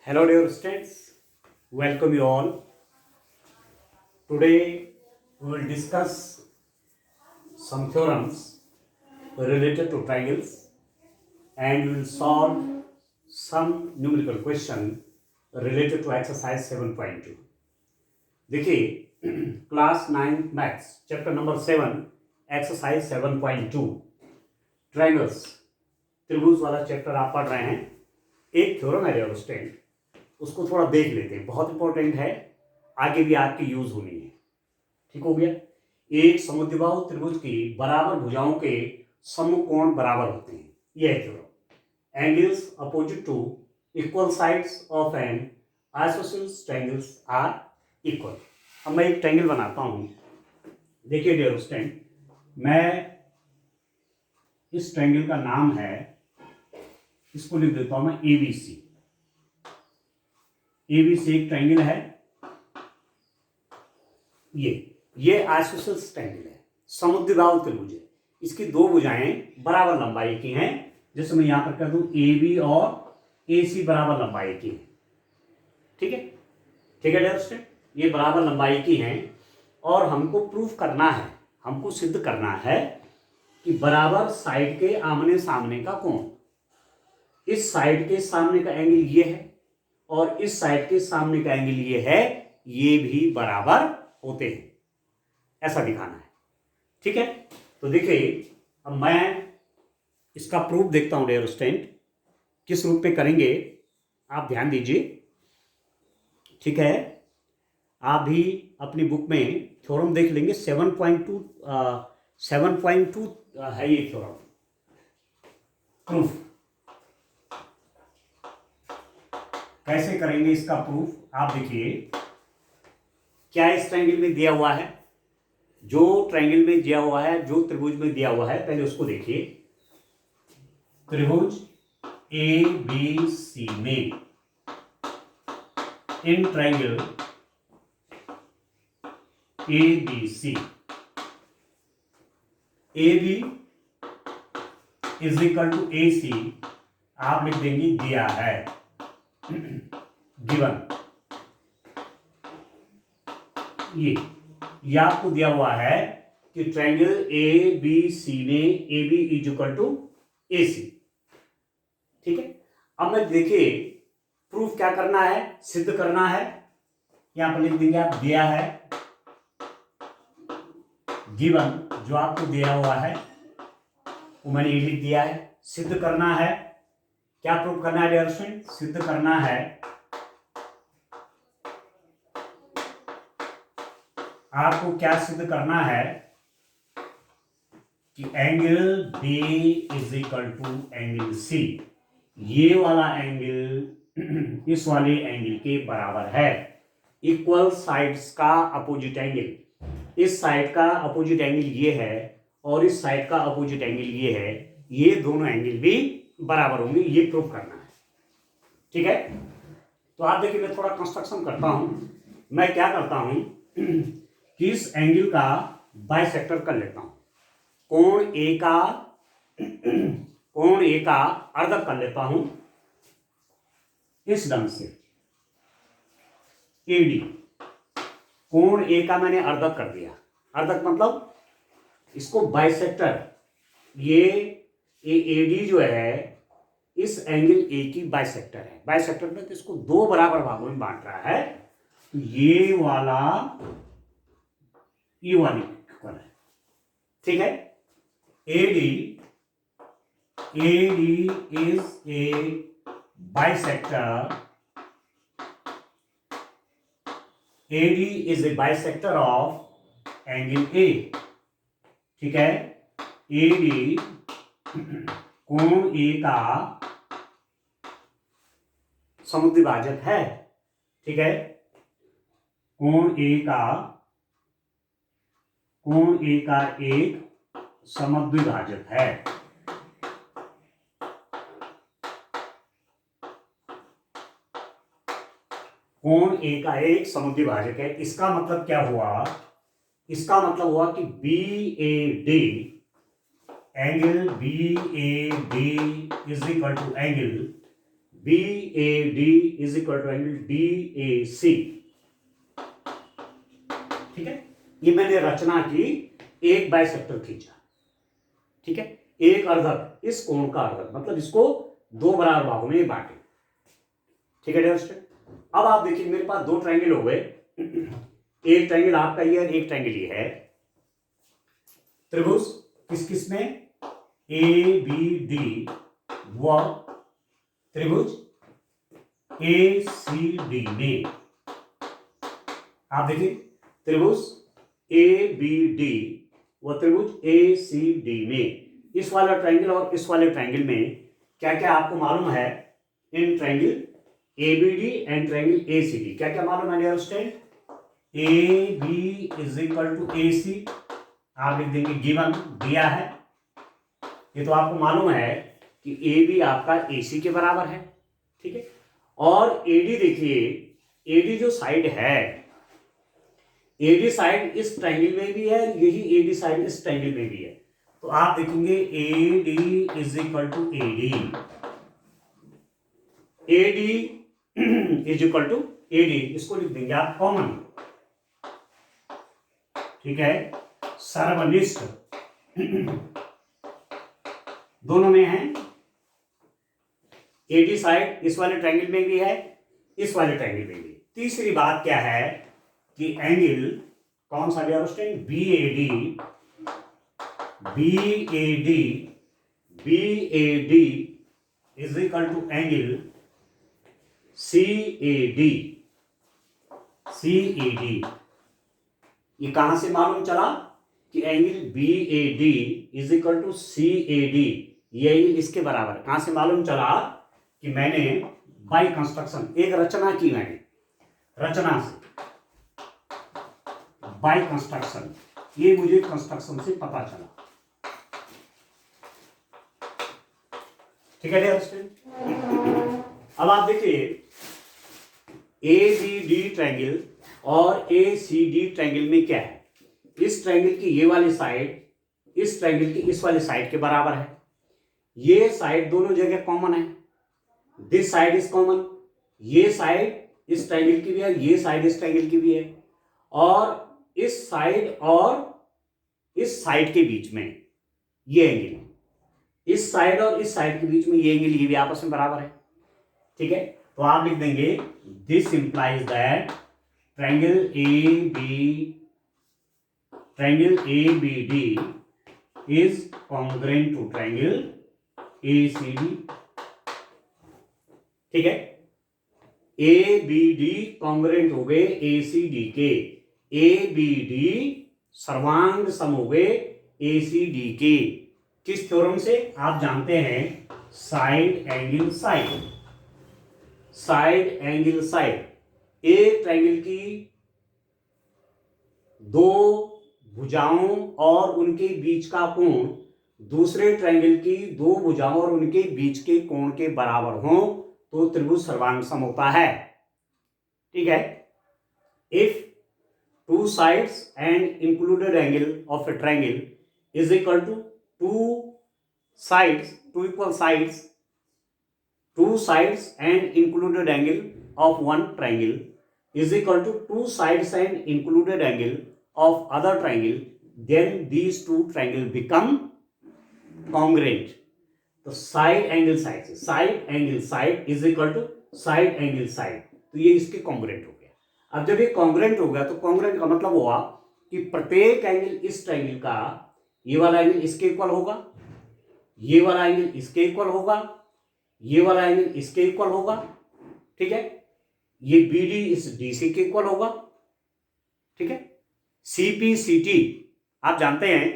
Hello dear students, welcome you all. Today we will discuss some theorems related to triangles and we will solve some numerical question related to exercise 7.2. देखिए class 9 maths chapter number 7 exercise 7.2 triangles त्रिभुज वाला chapter आप पढ़ रहे हैं. एक theorem है dear student, उसको थोड़ा देख लेते हैं, बहुत इंपॉर्टेंट है, आगे भी आपकी यूज होनी है. ठीक हो गया. एक समुद्रबाहु त्रिभुज की बराबर भुजाओं के समकोण बराबर होते हैं. यह है theorem. Angles opposite to equal sides of an isosceles triangles are equal. अब मैं एक ट्रायंगल बनाता हूं. देखिए डियर स्टूडेंट, मैं इस ट्रायंगल का नाम है, इसको लिख देता हूं मैं एबीसी. एबीसी एक ट्रायंगल है. ये आइसोसेलेस ट्रायंगल है, समुद्रबाहु त्रिभुज है. इसकी दो भुजाएं बराबर लंबाई की हैं. जैसे मैं यहां पर कर दूं ए बी और ए सी बराबर लंबाई की है. ठीक है, ठीक है डियर स्टूडेंट, ये बराबर लंबाई की हैं और हमको प्रूफ करना है, हमको सिद्ध करना है कि बराबर साइड के आमने सामने का कोण, इस साइड के सामने का एंगल ये है और इस साइड के सामने का एंगल ये है, ये भी बराबर होते हैं, ऐसा दिखाना है. ठीक है, तो देखिए अब मैं इसका प्रूफ देखता हूं डियर स्टूडेंट. किस रूप पे करेंगे आप ध्यान दीजिए. ठीक है, आप भी अपनी बुक में थ्योरम देख लेंगे. 7.2 है ये थ्योरम प्रूफ. कैसे करेंगे इसका प्रूफ आप देखिए. क्या इस ट्रायंगल में दिया हुआ है, जो ट्रायंगल में दिया हुआ है, जो त्रिभुज में दिया हुआ है, पहले उसको देखिए. त्रिभुज ए बी सी में in triangle A B C, A B is equal to A C आप लिख देंगे दिया है, गिवन. ये आपको दिया हुआ है कि ट्रायंगल ए बी सी में A B is equal to A C. ठीक है, अब मैं देखिए प्रूफ क्या करना है, सिद्ध करना है. यहां पर लिख देंगे आप दिया है, गिवन जो आपको दिया हुआ है वो मैंने ये लिख दिया है. सिद्ध करना है, क्या प्रूफ करना है डियर स्टूडेंट, सिद्ध करना है. आपको क्या सिद्ध करना है कि angle B is equal to angle C, ये वाला एंगल इस वाले एंगल के बराबर है. इक्वल साइड्स का अपोजिट एंगल, इस साइड का अपोजिट एंगल ये है और इस साइड का अपोजिट एंगल ये है, ये दोनों एंगल भी बराबर होंगे. ये प्रूफ करना है. ठीक है, तो आप देखिए मैं थोड़ा कंस्ट्रक्शन करता हूं. मैं क्या करता हूं कि इस एंगल का बाइसेक्टर कर लेता हूं. कोण ए का अर्धक कर लेता हूं इस ढंग से. एडी, कोण ए का मैंने अर्धक कर दिया. अर्धक मतलब इसको बाइसेक्टर, ये एडी जो है इस एंगल ए की बाइसेक्टर है. बाइसेक्टर में तो इसको दो बराबर भागों में बांट रहा है. तो ये वाला इक्वल है. ठीक है, AD is a bisector, AD is a bisector of angle A. ठीक है, AD कोण A का समुद्विभाजक है. ठीक है, कोण A का एक समद्विभाजक है. कोण ए का एक समद्विभाजक है. इसका मतलब क्या हुआ, इसका मतलब हुआ कि B A D, angle B A D is equal to angle BAD is equal to angle DAC। ठीक है, ये मैंने रचना की, एक बाइसेक्टर खींचा। ठीक है, एक अर्धक, इस कोण का अर्धक, मतलब इसको दो बराबर भागों में बांटे। ठीक है डियर स्टूडेंट, अब आप देखिए मेरे पास दो ट्रायंगल हो गए, एक ट्रायंगल आपका ये है, एक ट्रायंगल ये है। त्रिभुज किस किस में, ABD व त्रिभुज ACD में। आप देखिए त्रिभुज ABD व त्रिभुज ACD में, इस वाला ट्रायंगल और इस वाले ट्रायंगल में क्या क्या आपको मालूम है, in triangle ABD and triangle ACD क्या क्या मालूम है dear student. AB is equal to AC, आप लिख देंगे गिवन, दिया है। ये तो आपको मालूम है कि AB आपका AC के बराबर है। ठीक है, और AD देखिए, AD जो साइड है, AD साइड इस ट्रायंगल में भी है, यही AD साइड इस ट्रायंगल में भी है। तो आप देखेंगे AD is equal to AD, AD is equal to AD, इसको लिख देंगे आप कॉमन। ठीक है, सर्वनिष्ठ दोनों में है, AD साइड इस वाले ट्रायंगल में भी है, इस वाले ट्रायंगल में भी। तीसरी बात क्या है कि एंगल कौन सा dear student, BAD is equal to angle CAD। ये कहां से मालूम चला कि angle BAD is equal to CAD, ये एंगल इसके बराबर। कहां से मालूम चला कि मैंने बाय कंस्ट्रक्शन एक रचना की, मैंने रचना से बाय कंस्ट्रक्शन, ये मुझे कंस्ट्रक्शन से पता चला। ठीक है डियर स्टूडेंट, अब आप देखिए ABD ट्रायंगल और ACD ट्रायंगल में क्या है, इस ट्रायंगल की ये वाली साइड इस ट्रायंगल की इस वाली साइड के बराबर है। ये साइड दोनों जगह कॉमन है, दिस साइड इज कॉमन, ये साइड इस ट्रायंगल की भी है, ये साइड इस ट्रायंगल की भी है, और इस साइड और इस साइड के बीच में ये एंगल, इस साइड और इस साइड के बीच में ये एंगल, ये भी आपस में बराबर है। ठीक है, तो आप लिख देंगे this implies that triangle ABD is congruent to triangle ACD। ठीक है, ABD कॉन्ग्रुएंट हो गए ACD के, ABD सर्वांग सम हो गए ACD के। किस थ्योरम से, आप जानते हैं, side angle side. Side angle side, एक ट्रायंगल की दो भुजाओं और उनके बीच का कोण दूसरे ट्रायंगल की दो भुजाओं और उनके बीच के कोण के बराबर हो तो त्रिभुज सर्वांग सम होता है। ठीक है, if two sides and included angle of a triangle is equal to two equal sides and included angle of one triangle is equal to two sides and included angle of other triangle, then these two triangle become congruent। तो side angle side is equal to side angle side, तो ये इसके congruent हो गया। अब जब ये congruent हो गया तो कॉन्ग्रुएंट का मतलब हुआ कि प्रत्येक एंगल इस ट्रायंगल का, ये वाला एंगल इसके इक्वल होगा, ये वाला एंगल इसके इक्वल होगा, ये वाला एंगल इसके इक्वल होगा। ठीक है, ये BD इस DC के इक्वल होगा। ठीक है, CPCT आप जानते हैं,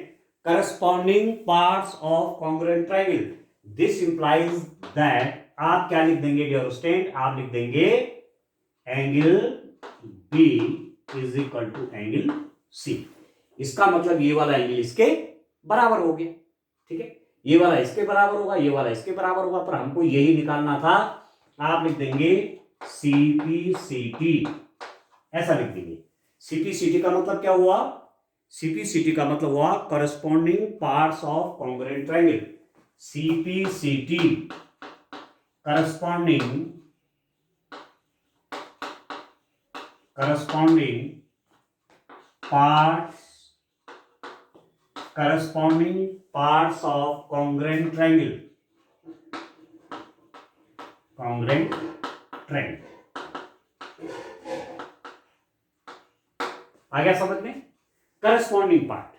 corresponding parts of congruent triangle. This implies that, आप क्या लिख देंगे डियर स्टूडेंट, आप लिख देंगे angle B is equal to angle C। इसका मतलब ये वाला एंगल इसके बराबर हो गया। ठीक है, ये वाला इसके बराबर होगा, ये वाला इसके बराबर होगा, पर हमको यही निकालना था। आप लिख देंगे CPCT, ऐसा लिख देंगे। CPCT का मतलब क्या हुआ, CPCT का मतलब हुआ corresponding parts of congruent triangle. CPCT corresponding parts of congruent triangle. आ गया समझ में? करस्पॉन्डिंग पार्ट,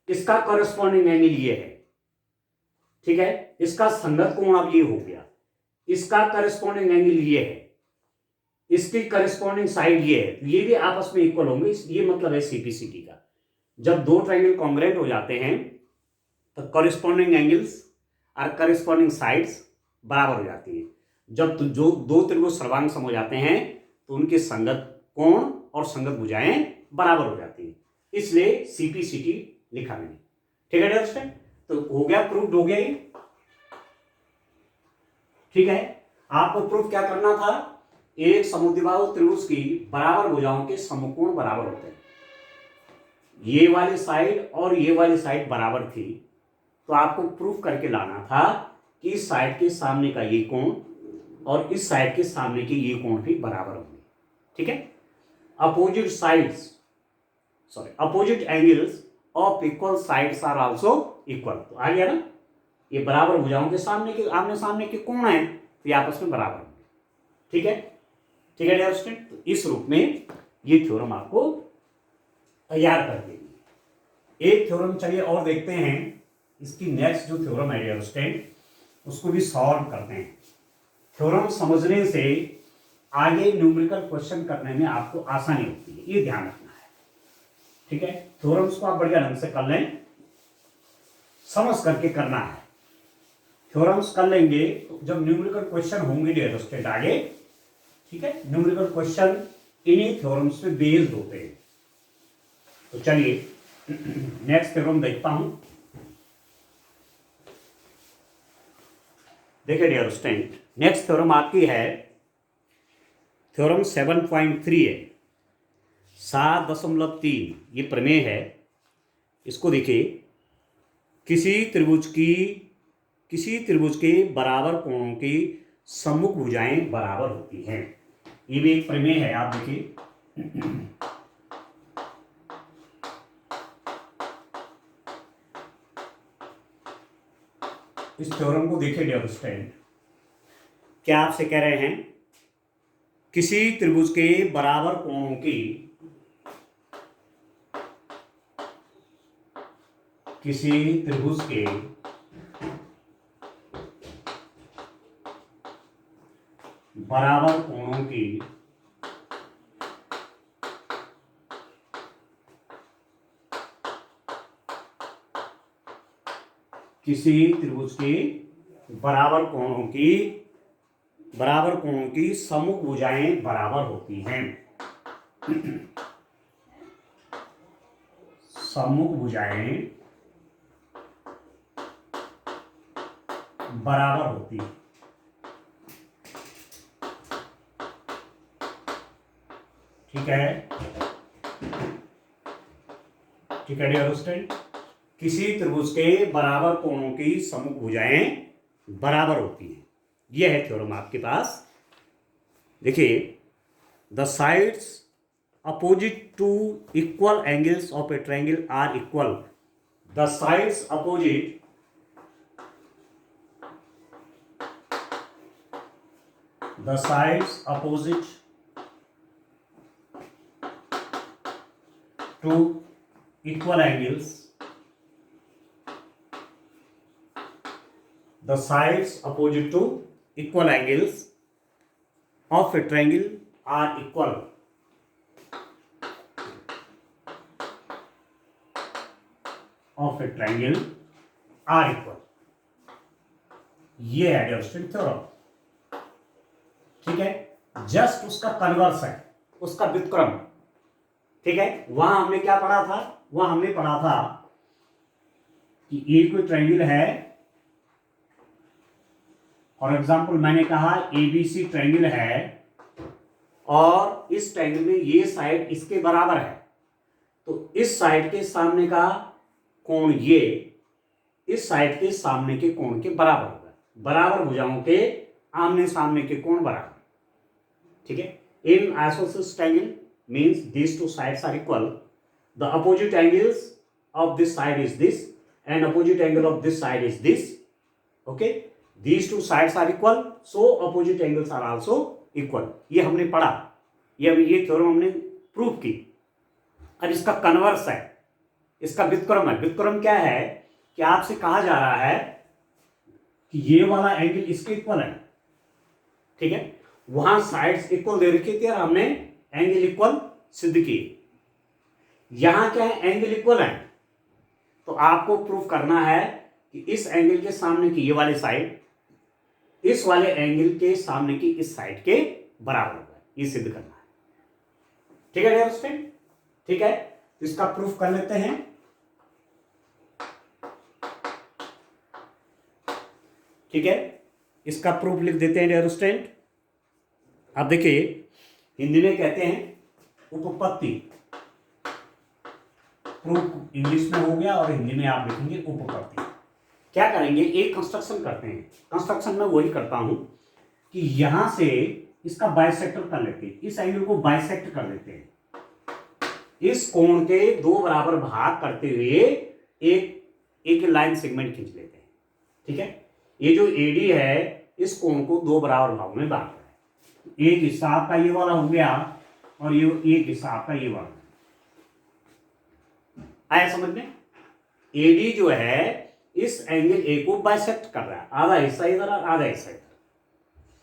इसका करस्पॉन्डिंग एंगल ये है, ठीक है, इसका संगत कोण अब ये हो गया, इसका करस्पॉन्डिंग एंगल ये है, इसकी करस्पॉन्डिंग साइड ये है, ये भी आपस में इक्वल होंगे। ये मतलब है सीपीसीटी का। जब दो ट्राइंगल कॉन्ग्रुएंट हो जाते हैं तो करस्पॉन्डिंग एंगल्स और करस्पॉन्डिंग साइड्स बराबर हो जाती हैं। जब जो दो त्रिभुज सर्वांग हो जाते हैं तो उनके संगत कोण और संगत भुजाएं बराबर हो जाती हैं, इसलिए सीपीसीटी लिखा मैंने। ठीक है दोस्तों, तो हो गया, प्रूफ हो गया ये। ठीक है, आपको प्रूफ क्या करना था, एक समद्विबाहु त्रिभुज की बराबर भुजाओं के समकोण बराबर होते हैं। ये वाली साइड और ये वाली साइड बराबर थी, तो आपको प्रूफ करके लाना था कि इस साइड के सामने का ये कोण और इस साइड के सामने के ये कोण भी बराबर होंगे। ठीक है, opposite angles of equal sides are also equal. तो आ गया ना, ये बराबर भुजाओं के सामने के आमने सामने के कोण है, तो ये आपस में बराबर होंगे। ठीक है, ठीक है डियर स्टूडेंट, तो इस रूप में ये थ्योरम आपको तैयार कर देगी। एक थ्योरम चलिए और देखते हैं, इसकी नेक्स्ट जो थ्योरम है डियर स्टूडेंट, उसको भी सॉल्व करते हैं। थ्योरम समझने से आगे न्यूमेरिकल क्वेश्चन करने में आपको आसानी होती है, ये ध्यान रखना है। ठीक है, थ्योरम्स को आप बढ़िया ढंग से कर लें, समझ करके करना है। थ्योरम्स कर लेंगे तो जब न्यूमेरिकल क्वेश्चन होंगे डियर स्टूडेंट आगे, ठीक है, न्यूमेरिकल क्वेश्चन इन्हीं थ्योरम्स पे बेस्ड होते हैं। तो चलिए नेक्स्ट थ्योरम देखता हूं। देखिए डियर स्टूडेंट, नेक्स्ट थ्योरम आपकी है थ्योरम 7.3 है, 7.3, ये प्रमेय है। इसको देखिए, किसी त्रिभुज के बराबर कोणों की सम्मुख भुजाएं बराबर होती हैं। ये भी एक प्रमेय है, आप देखिए। इस थ्योरम को देखिए डियर स्टूडेंट, क्या आपसे कह रहे हैं, किसी त्रिभुज के बराबर कोणों की बराबर कोणों की किसी त्रिभुज के बराबर कोणों की सम्मुख भुजाएं बराबर होती हैं। सम्मुख भुजाएं बराबर होती हैं। ठीक है, ठीक है डियर स्टूडेंट, किसी त्रिभुज के बराबर कोणों की सम्मुख भुजाएं बराबर होती हैं। यह है थ्योरम आपके पास। देखिए, the sides opposite to equal angles of a triangle are equal. The sides opposite to equal angles, the sides opposite to equal angles of a triangle are equal. ये है डियर थ्योरम। ठीक है, just उसका converse है, उसका व्युत्क्रम। ठीक है, वहां हमने क्या पढ़ा था, वहां हमने पढ़ा था कि एक कोई ट्रायंगल है, फॉर एग्जांपल मैंने कहा एबीसी ट्रायंगल है और इस ट्रायंगल में ये साइड इसके बराबर है, तो इस साइड के सामने का कोण ये इस साइड के सामने के कोण के बराबर होगा। बराबर भुजाओं के आमने सामने के कोण बराबर, ठीक है। In isosceles triangle means these two sides are equal. The opposite angles of this side is this and opposite angle of this side is this. Okay, these two sides are equal, so opposite angles are also equal. ये हमने पढ़ा, ये theorem हमने prove की। अब इसका converse है, इसका व्युत्क्रम है। व्युत्क्रम क्या है कि आपसे कहा जा रहा है कि ये वाला एंगल इसके इक्वल है, ठीक है। वहां साइड्स इक्वल दे रखी थी और हमने एंगल इक्वल सिद्ध किए। यहां क्या है, एंगल इक्वल है, तो आपको प्रूफ करना है कि इस एंगल के सामने की ये वाली साइड इस वाले एंगल के सामने की इस साइड के बराबर होगा, ये सिद्ध करना है, ठीक है डियर स्टूडेंट। ठीक है, तो इसका प्रूफ कर लेते हैं। ठीक है, इसका प्रूफ लिख देते हैं डियर स्टूडेंट। अब देखिए, हिंदी में कहते हैं उपपत्ति, प्रूफ इंग्लिश में हो गया और हिंदी में आप लिखेंगे उपपत्ति। क्या करेंगे, एक कंस्ट्रक्शन करते हैं। कंस्ट्रक्शन में वही करता हूं कि यहां से इसका बाइसेक्टर कर लेते हैं, इस एंगल को बाइसेक्ट कर लेते हैं, इस कोण के दो बराबर भाग करते हुए एक लाइन सेगमेंट खींच लेते हैं, ठीक है। ये जो एडी है इस कोण को दो बराबर भागों में बांट रहा है, एक हिस्सा आपका ये वाला हो गया और ये एक हिस्सा आपका ये वाला। आया समझ में? एडी जो है इस एंगल ए को बाइसेक्ट कर रहा है, आधा हिस्सा इधर और आधा हिस्सा इधर।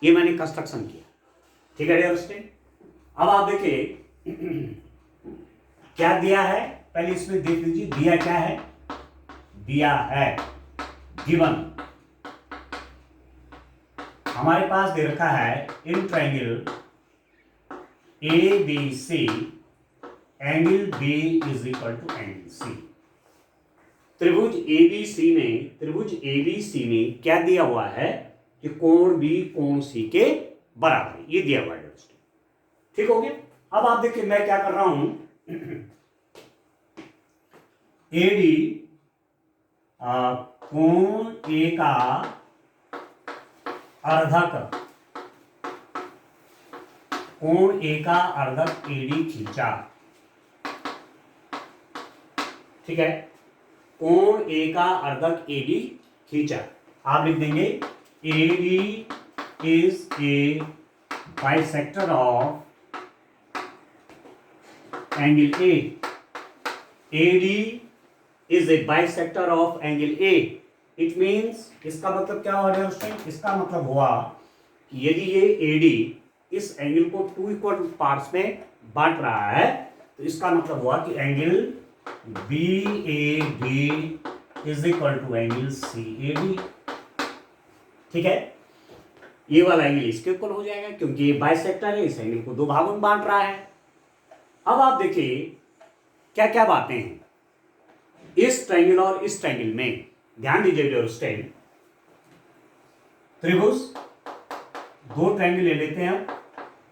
ये मैंने कंस्ट्रक्शन किया, ठीक है डियर स्टूडेंट। अब आप देखिए क्या दिया है, पहले इसमें देख लीजिए दिया क्या है। दिया है गिवन, हमारे पास दे रखा है in triangle A B C angle B is equal to angle C. त्रिभुज एबीसी में क्या दिया हुआ है कि कोण बी कोण सी के बराबर है, ये दिया हुआ है। ठीक हो गया। अब आप देखिए मैं क्या कर रहा हूं, एडी कोण ए का अर्धक, कोण ए का अर्धक एडी खींचा, ठीक है। कोण ए का अर्धक एडी खींचा, आप लिख देंगे AD is a bisector of angle A. AD is a bisector of angle A. It means, इसका मतलब क्या हुआ डियर स्टूडेंट, इसका मतलब हुआ कि यदि ये एडी इस एंगल को टू इक्वल पार्ट्स में बांट रहा है तो इसका मतलब हुआ कि angle B A B is equal to angle C A B, ठीक है। ये वाला एंगल इसके इक्वल हो जाएगा क्योंकि ये बाइसेक्टर है, इस एंगल को दो भागों में बांट रहा है। अब आप देखिए क्या क्या बातें हैं इस ट्रायंगल और इस ट्रायंगल में, ध्यान दीजिए डियर स्टूडेंट। त्रिभुज, दो ट्रायंगल ले लेते हैं।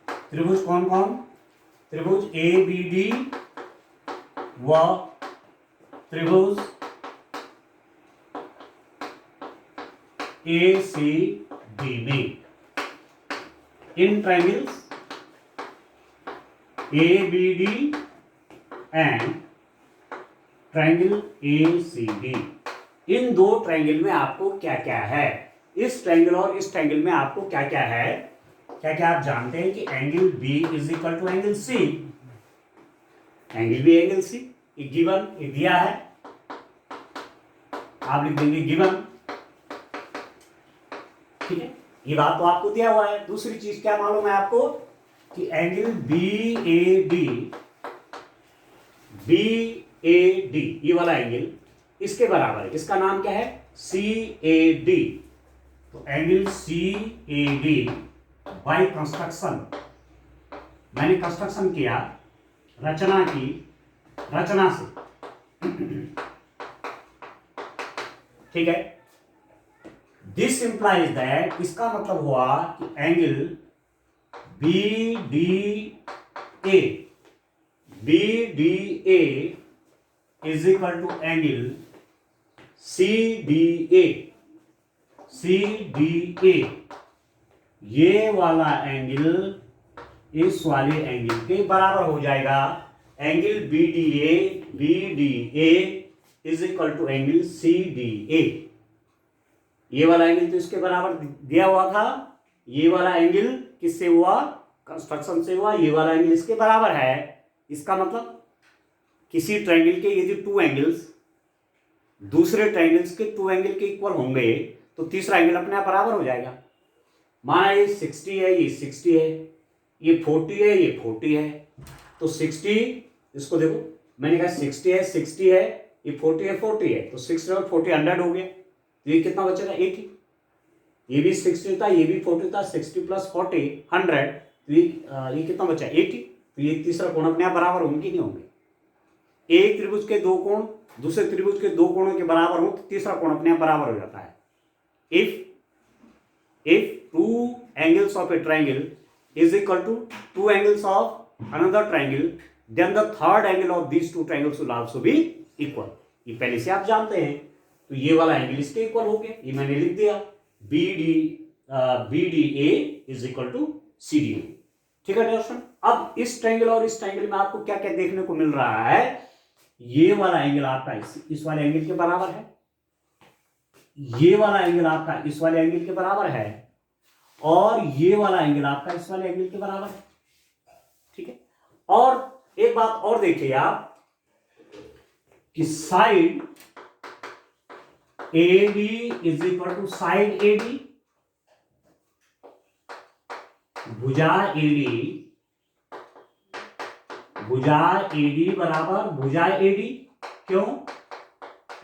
त्रिभुज कौन कौन, त्रिभुज ए बी डी व त्रिभुज ए सी डी में। In triangles A B D and triangle A C D, इन दो ट्रायंगल में आपको क्या क्या है, इस ट्रायंगल और इस ट्रायंगल में आपको क्या क्या है, क्या क्या आप जानते हैं कि angle B is equal to angle C, angle B angle C, ये गिवन, ये दिया है, आप लिख देंगे गिवन, ठीक है। ये बात तो आपको दिया हुआ है। दूसरी चीज क्या मालूम है आपको कि एंगल बी ए डी, ये वाला एंगल इसके बराबर है, इसका नाम क्या है, सी ए डी। तो angle C A D by construction, मैंने कंस्ट्रक्शन किया, रचना की, रचना से, ठीक है। दिस इंप्लाइज दैट, इसका मतलब हुआ कि angle B D A is equal to angle C D A. ये वाला एंगल इस वाले एंगल के बराबर हो जाएगा। Angle B D A is equal to angle C D A. ये वाला एंगल तो इसके बराबर दिया हुआ था, ये वाला एंगल किससे हुआ, कंस्ट्रक्शन से हुआ, ये वाला एंगल इसके बराबर है। इसका मतलब किसी ट्रायंगल के यदि टू एंगल्स दूसरे ट्रायंगल्स के टू एंगल के इक्वल होंगे तो तीसरा एंगल अपने आप बराबर हो जाएगा। माना ये 60 है, ये 60 है, ये 40 है, ये 40 है, तो 60, इसको देखो मैंने कहा 60 है, 60 है, ये 40 है, 40 है, तो 60 और 40 100 हो गया, तो ये कितना बचेगा 80। ये भी 60 था, ये भी 40 था, 60 प्लस 40 100, तो ये कितना बचा 80। तो ये तीसरा कोण अपने आप बराबर होंगे कि नहीं होंगे। एक त्रिभुज के दो कोण दूसरे त्रिभुज के दो कोणों के बराबर हो तो तीसरा कोण अपने आप बराबर हो जाता है। If two angles of a triangle is equal to two angles of another triangle, then the third angle of these two triangles will also be equal। ये पहले से आप जानते हैं। तो ये वाला एंगल इसके इक्वल हो गया, ये मैंने लिख दिया B D A is equal to C D A. ठीक है दोस्तों, अब इस ट्रायंगल और इस ट्रायंगल में आपको क्या क्या देखने को मिल रहा है। ये वाला एंगल आपका इस वाले एंगल के बराबर है, ये वाला एंगल आपका इस वाले एंगल के बराबर है, और ये वाला एंगल आपका इस वाले एंगल के बराबर है। ठीक है, और एक बात और देखिए आप कि side AD is equal to side AD, भुजा AD बराबर भुजा AD। क्यों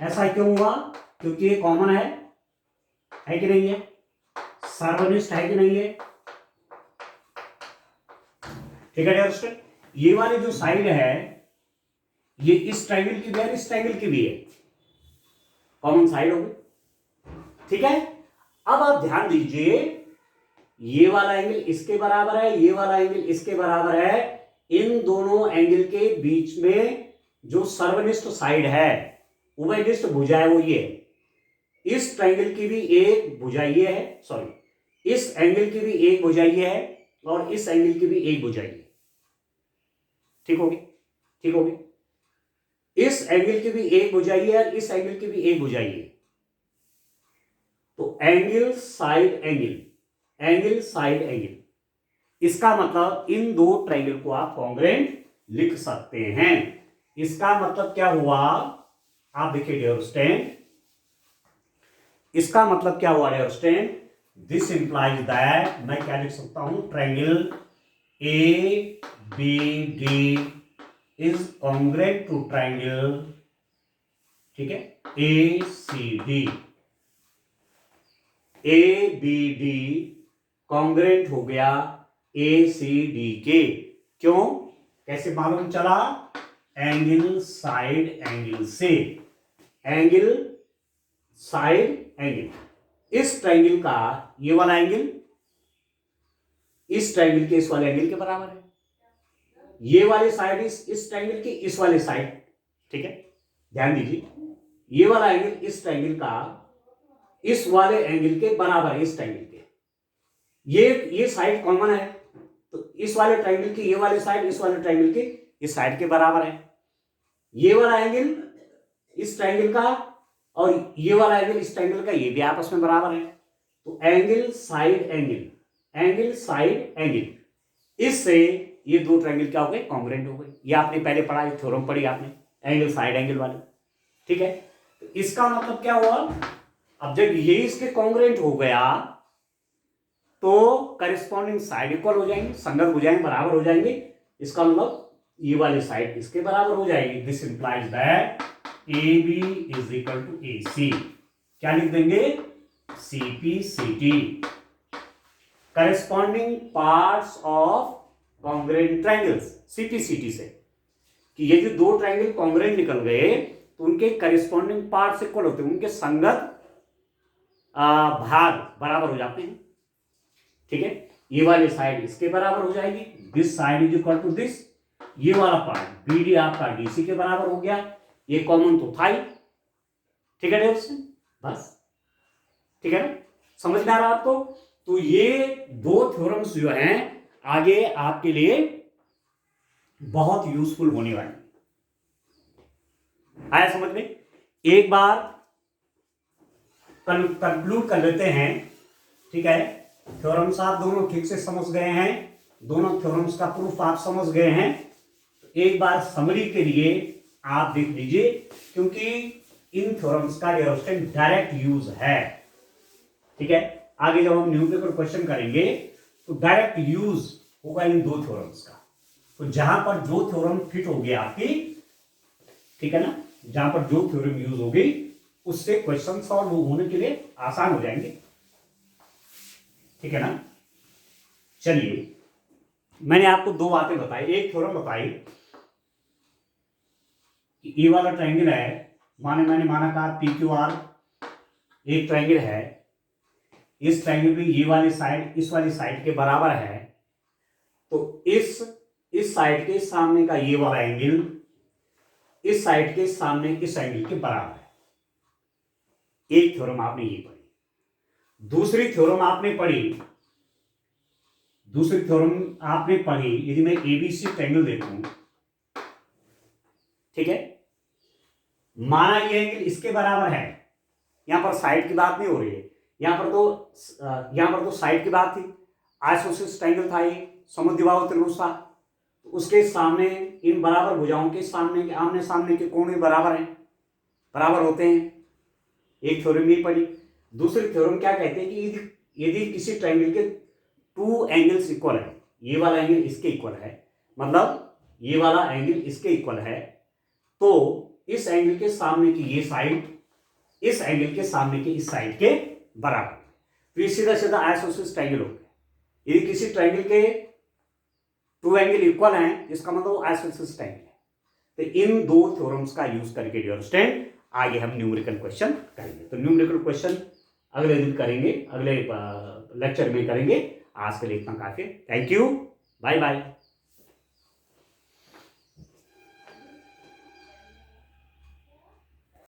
ऐसा क्यों हुआ, क्योंकि ये कॉमन है कि नहीं है, सर्वनिष्ठ है कि नहीं है। ठीक है दोस्तों, ये वाली जो साइड है ये इस ट्रायंगल की भी है, इस ट्रायंगल की भी है, कॉमन साइड हो गई। ठीक है, अब आप ध्यान दीजिए, ये वाला एंगल इसके बराबर है, ये वाला एंगल इसके बराबर है। इन दोनों एंगल के बीच में जो सर्वनिष्ठ साइड है, उभयनिष्ठ भुजा है, वो ये है। इस ट्रायंगल की भी एक भुजा ये है, सॉरी इस एंगल की भी एक भुजा ये है, और इस एंगल की भी एक भुजा ये। ठीक होगी। इस एंगल की भी एक भुजा ये है, इस एंगल की भी एक भुजा ये। तो एंगल साइड एंगल, इसका मतलब इन दो ट्रायंगल को आप कॉन्ग्रुएंट लिख सकते हैं। इसका मतलब क्या हुआ, आप देखिए डियर स्टूडेंट, इसका मतलब क्या हुआ dear student, this implies that, मैं क्या लिख सकता हूं, triangle A B D is congruent to triangle, ठीक है, A C D. A B D congruent हो गया ए सी डी के। क्यों, कैसे मालूम चला, एंगल साइड एंगल से, एंगल साइड एंगल, इस ट्रायंगल का ये वाला एंगल इस ट्रायंगल के इस वाले एंगल के बराबर है, ये वाली साइड इस ट्रायंगल की इस वाले साइड। ठीक है, ध्यान दीजिए, ये वाला एंगल इस ट्रायंगल का इस वाले एंगल के बराबर है, इस ट्रायंगल के। ये साइड कॉमन है, तो इस वाले ट्रायंगल की ये वाली साइड इस वाले ट्रायंगल की इस साइड के बराबर है। ये वाला एंगल इस ट्रायंगल का और ये वाला एंगल इस ट्रायंगल का, ये भी आपस में बराबर है। तो एंगल साइड एंगल, इससे ये दो ट्रायंगल क्या हो गए, कॉन्ग्रुएंट हो गए। ये आपने पहले पढ़ा, ये थ्योरम पढ़ी आपने, एंगल साइड एंगल वाले। ठीक है, तो इसका मतलब क्या हुआ, अब जब ये इसके कॉन्ग्रुएंट हो गया तो करिस्पॉन्डिंग साइड इक्वल हो जाएंगे, संगत हो जाएंगे, बराबर हो जाएंगे। इसका मतलब ये वाली साइड इसके बराबर हो जाएगी। This implies that A B is equal to A C. क्या लिख देंगे, CP CT, corresponding parts of congruent triangles, CP CT से, कि यदि दो ट्रायंगल कॉन्ग्रुएंट निकल गए तो उनके करिस्पॉन्डिंग पार्ट्स इक्वल होते हैं, उनके संगत भाग बराबर हो जाते हैं। ठीक है, ये वाली साइड इसके बराबर हो जाएगी, this side is equal to this, ये वाला पार्ट BD आपका DC के बराबर हो गया, ये कॉमन तो था ही। ठीक है दोस्तों, बस ठीक है ना, समझ में आ रहा आपको। तो ये दो थ्योरम्स जो हैं आगे आपके लिए बहुत यूजफुल होने वाले। आया समझ में? एक बार कंक्लूड कर लेते हैं, ठीक है। थ्योरम्स आप दोनों ठीक से समझ गए हैं, दोनों थ्योरम्स का प्रूफ आप समझ गए हैं। तो एक बार समरी के लिए आप देख लीजिए, क्योंकि इन थ्योरम्स का डियर स्टूडेंट डायरेक्ट यूज है, ठीक है। आगे जब हम न्यूमेरिकल क्वेश्चन करेंगे तो डायरेक्ट यूज होगा इन दो थ्योरम्स का। तो जहां पर जो थ्योरम फिट होगी आपकी, ठीक है ना, जहां पर जो थ्योरम यूज होगी उससे क्वेश्चन सॉल्व होने के लिए आसान हो जाएंगे, ठीक है ना। चलिए, मैंने आपको दो बातें बताई। एक थ्योरम बताई कि ये वाला ट्रायंगल है, मैंने माना कहा पी क्यू आर एक ट्रायंगल है, इस ट्रायंगल में ये वाली साइड इस वाली साइड के बराबर है, तो इस साइड के सामने का ये वाला एंगल इस साइड के सामने इस एंगल के बराबर है। एक थ्योरम आपने ये पढ़ी। दूसरी थ्योरम आपने पढ़ी, यदि मैं एबीसी ट्रायंगल देखूं, ठीक है, माना ये एंगल इसके बराबर है, यहां पर साइड की बात नहीं हो रही है, यहां पर तो साइड की बात थी, आइसोसेलेस ट्रायंगल था, ये समुद्रबाहु त्रिभुज था, तो उसके सामने इन बराबर भुजाओं के सामने के आमने सामने के कोण भी बराबर होते हैं। एक थ्योरम ये पढ़ी। दूसरी थ्योरम क्या कहते हैं कि यदि किसी ट्रायंगल के टू एंगल्स इक्वल है, ये वाला एंगल इसके इक्वल है, मतलब ये वाला एंगल इसके इक्वल है, तो इस एंगल के सामने की ये साइड इस एंगल के सामने की इस साइड के बराबर, तो ये सीधा सीधा आइसोसेलेस ट्रायंगल हो गया। यदि किसी ट्रायंगल के टू एंगल इक्वल हैं, इसका मतलब आइसोसेलेस ट्रायंगल है। तो इन दो थ्योरम्स का यूज करके डियर स्टूडेंट आगे हम न्यूमेरिकल क्वेश्चन करेंगे। तो न्यूमेरिकल क्वेश्चन अगले दिन करेंगे, अगले लेक्चर में करेंगे। आज के लिए इतना काफी। Thank you, bye bye.